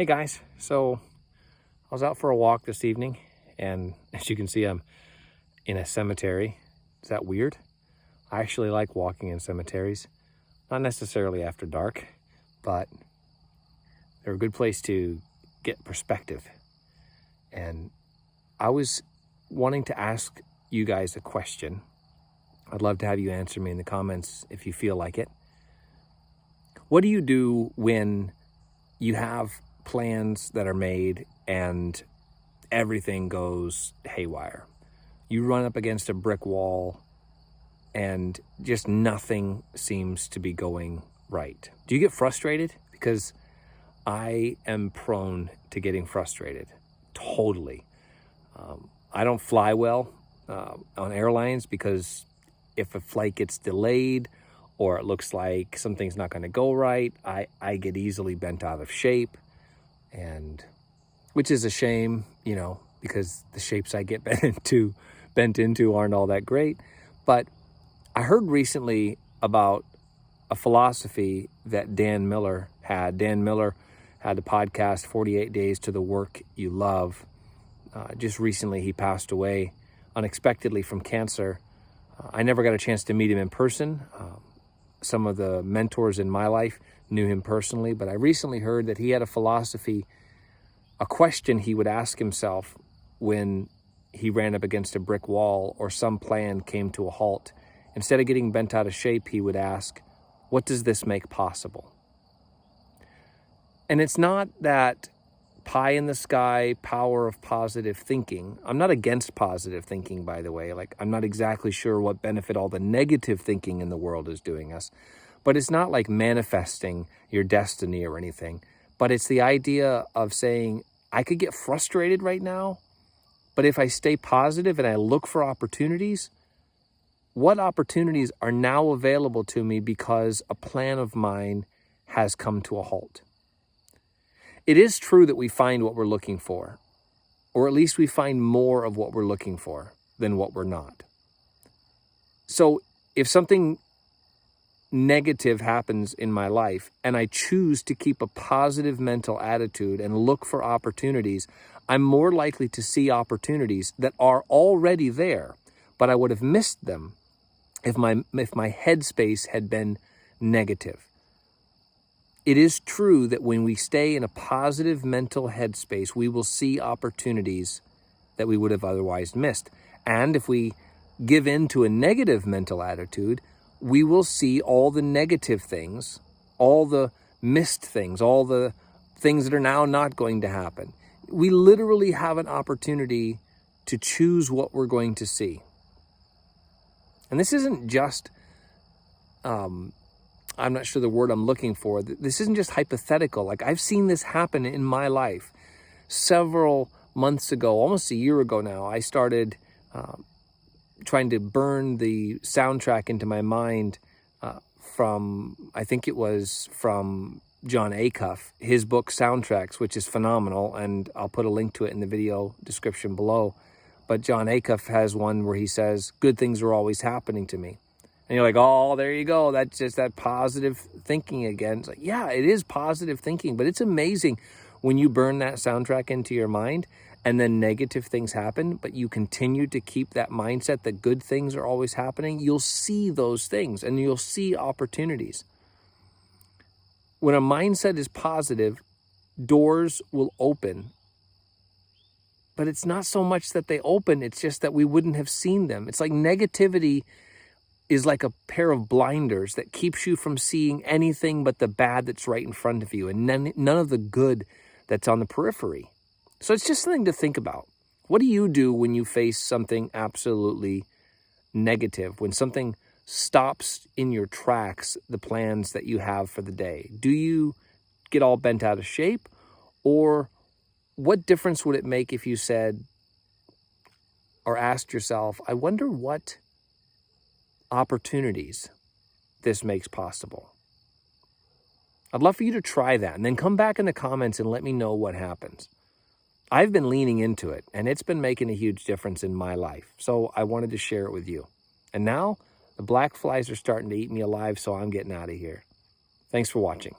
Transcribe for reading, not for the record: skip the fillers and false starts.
Hey guys, so I was out for a walk this evening, and as you can see, I'm in a cemetery. Is that weird? I actually like walking in cemeteries, not necessarily after dark, but they're a good place to get perspective. And I was wanting to ask you guys a question. I'd love to have you answer me in the comments if you feel like it. What do you do when you have plans that are made and everything goes haywire? You run up against a brick wall and just nothing seems to be going right. Do you get frustrated? Because I am prone to getting frustrated. Totally. I don't fly well on airlines because if a flight gets delayed or it looks like something's not going to go right, I get easily bent out of shape. And which is a shame, because the shapes I get bent into aren't all that great. But I heard recently about a philosophy that Dan Miller had. Dan Miller had the podcast 48 Days to the Work You Love. Just recently he passed away unexpectedly from cancer. I never got a chance to meet him in person. Some of the mentors in my life knew him personally, but I recently heard that he had a philosophy, a question he would ask himself when he ran up against a brick wall or some plan came to a halt. Instead of getting bent out of shape, he would ask, what does this make possible? And it's not that pie in the sky power of positive thinking. I'm not against positive thinking, by the way. I'm not exactly sure what benefit all the negative thinking in the world is doing us. But it's not like manifesting your destiny or anything. But it's the idea of saying, I could get frustrated right now, but if I stay positive and I look for opportunities, what opportunities are now available to me because a plan of mine has come to a halt? It is true that we find what we're looking for, or at least we find more of what we're looking for than what we're not. So if something negative happens in my life and I choose to keep a positive mental attitude and look for opportunities, I'm more likely to see opportunities that are already there, but I would have missed them if my headspace had been negative. It is true that when we stay in a positive mental headspace, we will see opportunities that we would have otherwise missed. And if we give in to a negative mental attitude, we will see all the negative things, all the missed things, all the things that are now not going to happen. We literally have an opportunity to choose what we're going to see. And this isn't just, I'm not sure the word I'm looking for. This isn't just hypothetical. I've seen this happen in my life. Several months ago, almost a year ago now, I started trying to burn the soundtrack into my mind from Jon Acuff, his book Soundtracks, which is phenomenal, and I'll put a link to it in the video description below. But Jon Acuff has one where he says, good things are always happening to me. And you're like, oh, there you go. That's just that positive thinking again. It's like, yeah, it is positive thinking, but it's amazing when you burn that soundtrack into your mind and then negative things happen, but you continue to keep that mindset that good things are always happening. You'll see those things and you'll see opportunities. When a mindset is positive, doors will open. But it's not so much that they open, it's just that we wouldn't have seen them. It's like negativity is like a pair of blinders that keeps you from seeing anything but the bad that's right in front of you and none of the good that's on the periphery. So it's just something to think about. What do you do when you face something absolutely negative, when something stops in your tracks the plans that you have for the day? Do you get all bent out of shape? Or what difference would it make if you said or asked yourself, I wonder what opportunities this makes possible? I'd love for you to try that and then come back in the comments and let me know what happens. I've been leaning into it and it's been making a huge difference in my life. So I wanted to share it with you. And now the black flies are starting to eat me alive, so I'm getting out of here. Thanks for watching.